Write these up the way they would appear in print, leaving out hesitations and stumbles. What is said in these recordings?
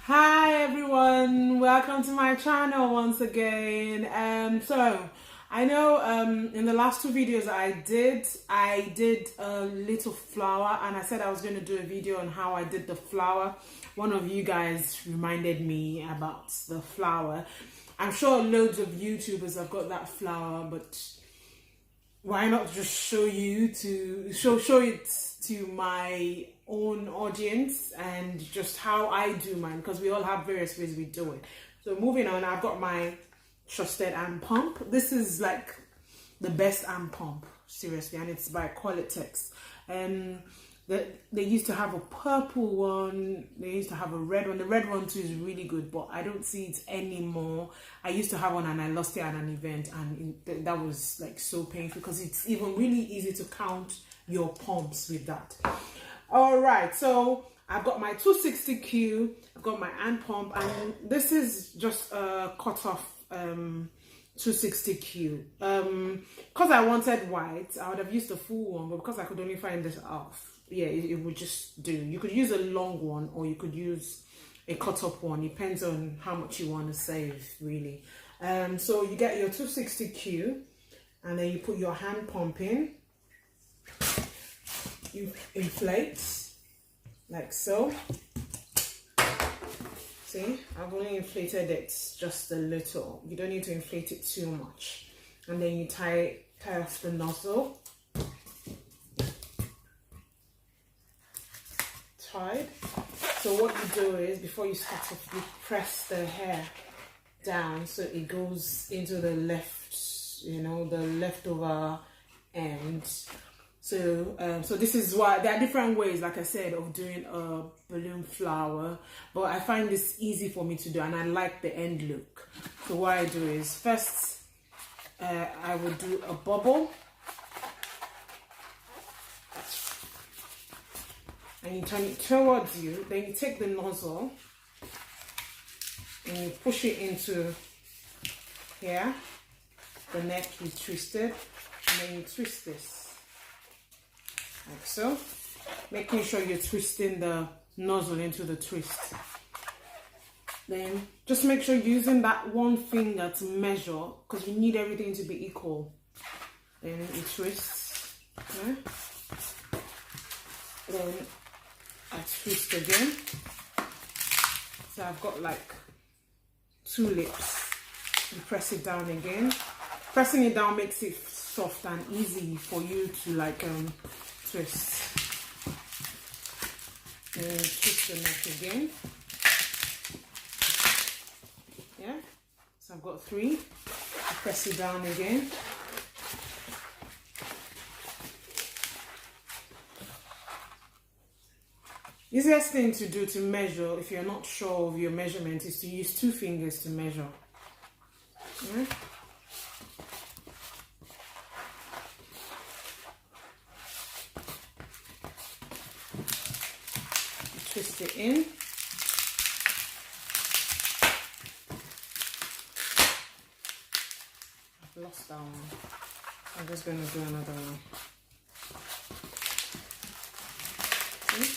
Hi everyone, welcome to my channel once again. So I know in the last two videos I did a little flower, and I said I was going to do a video on how I did the flower. One of you guys reminded me about the flower. I'm sure loads of YouTubers have got that flower, but why not just show it to my own audience and just how I do mine, because we all have various ways we do it. So moving on, I've got my trusted arm pump. This is like the best arm pump, seriously, and it's by Qualitex. They used to have a purple one, they used to have a red one. The red one too is really good, but I don't see it anymore. I used to have one and I lost it at an event, and that was like so painful, because it's even really easy to count your pumps with that. All right, so I've got my 260Q, I've got my hand pump, and this is just a cut off 260Q. Because I wanted white, I would have used the full one, but because I could only find this off, yeah, it would just do. You could use a long one or you could use a cut up one, depends on how much you want to save, really. So you get your 260Q, and then you put your hand pump in. You inflate like so. See, I've only inflated it just a little. You don't need to inflate it too much. And then you tie off the nozzle. Tied. So what you do is, before you start off, you press the hair down so it goes into the left, the leftover end. So this is why there are different ways, like I said, of doing a balloon flower, but I find this easy for me to do, and I like the end look. So what I do is, first I will do a bubble, and you turn it towards you. Then you take the nozzle and you push it into here, the neck you twisted, and then you twist this like so, making sure you're twisting the nozzle into the twist. Then just make sure you're using that one finger to measure, because you need everything to be equal. Then you twist, okay? Then I twist again. So I've got like two lips. You press it down again. Pressing it down makes it soft and easy for you to like twist. And twist the neck again. Yeah. So I've got three. I press it down again. Easiest thing to do to measure, if you're not sure of your measurement, is to use two fingers to measure. Yeah. Twist it in. I've lost that one. I'm just going to do another one. See?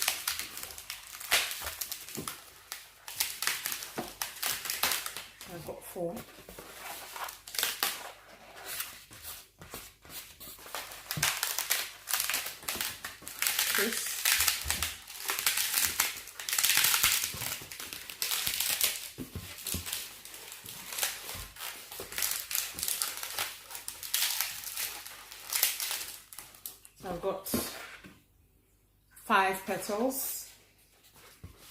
I've got four. Twist. I've got 5 petals,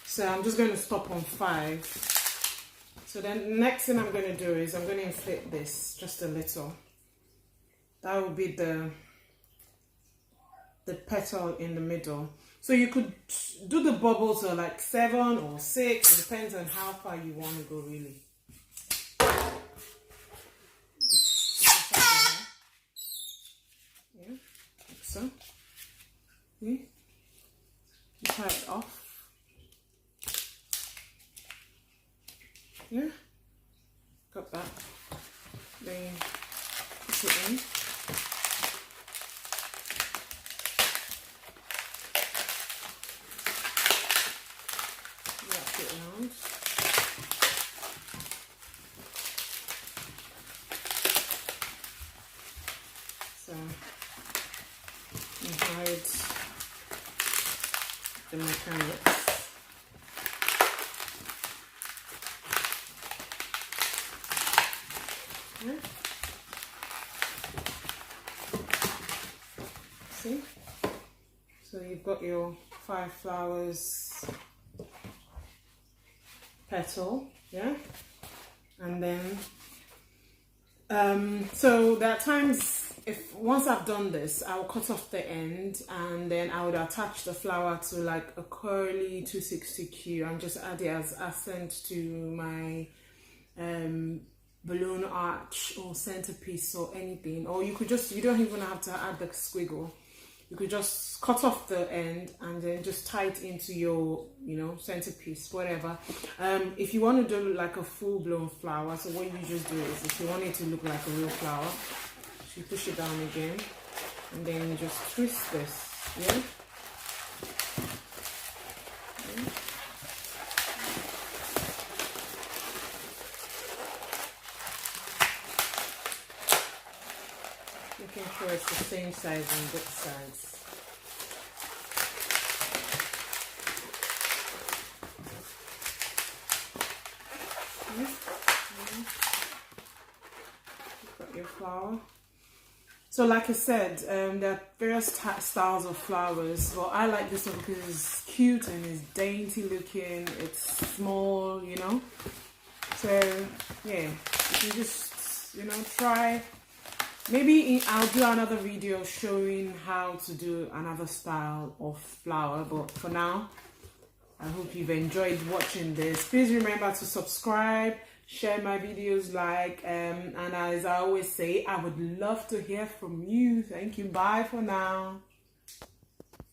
so I'm just going to stop on 5. So then the next thing I'm going to do is I'm going to inflate this just a little. That will be the petal in the middle. So you could do the bubbles of like 7 or 6. It depends on how far you want to go, really. Yeah, like so. See? You tie it off. Yeah, got that. Then put it in. Wrap it around. Okay. See? So you've got your 5 flowers petal, yeah? And then, so there are times, once I've done this, I'll cut off the end and then I would attach the flower to like a curly 260Q and just add it as accent to my balloon arch or centerpiece or anything. Or you don't even have to add the squiggle. You could just cut off the end and then just tie it into your, centerpiece, whatever. If you want to do like a full-blown flower, so what you just do is, if you want it to look like a real flower, you push it down again, and then you just twist this, yeah? Making sure it's the same size on both sides. Got your flower. So like I said, there are various styles of flowers, but I like this one because it's cute and it's dainty looking, it's small, So yeah, you can just, try. Maybe I'll do another video showing how to do another style of flower, but for now, I hope you've enjoyed watching this. Please remember to subscribe, share my videos, and as I always say, I would love to hear from you. Thank you. Bye for now.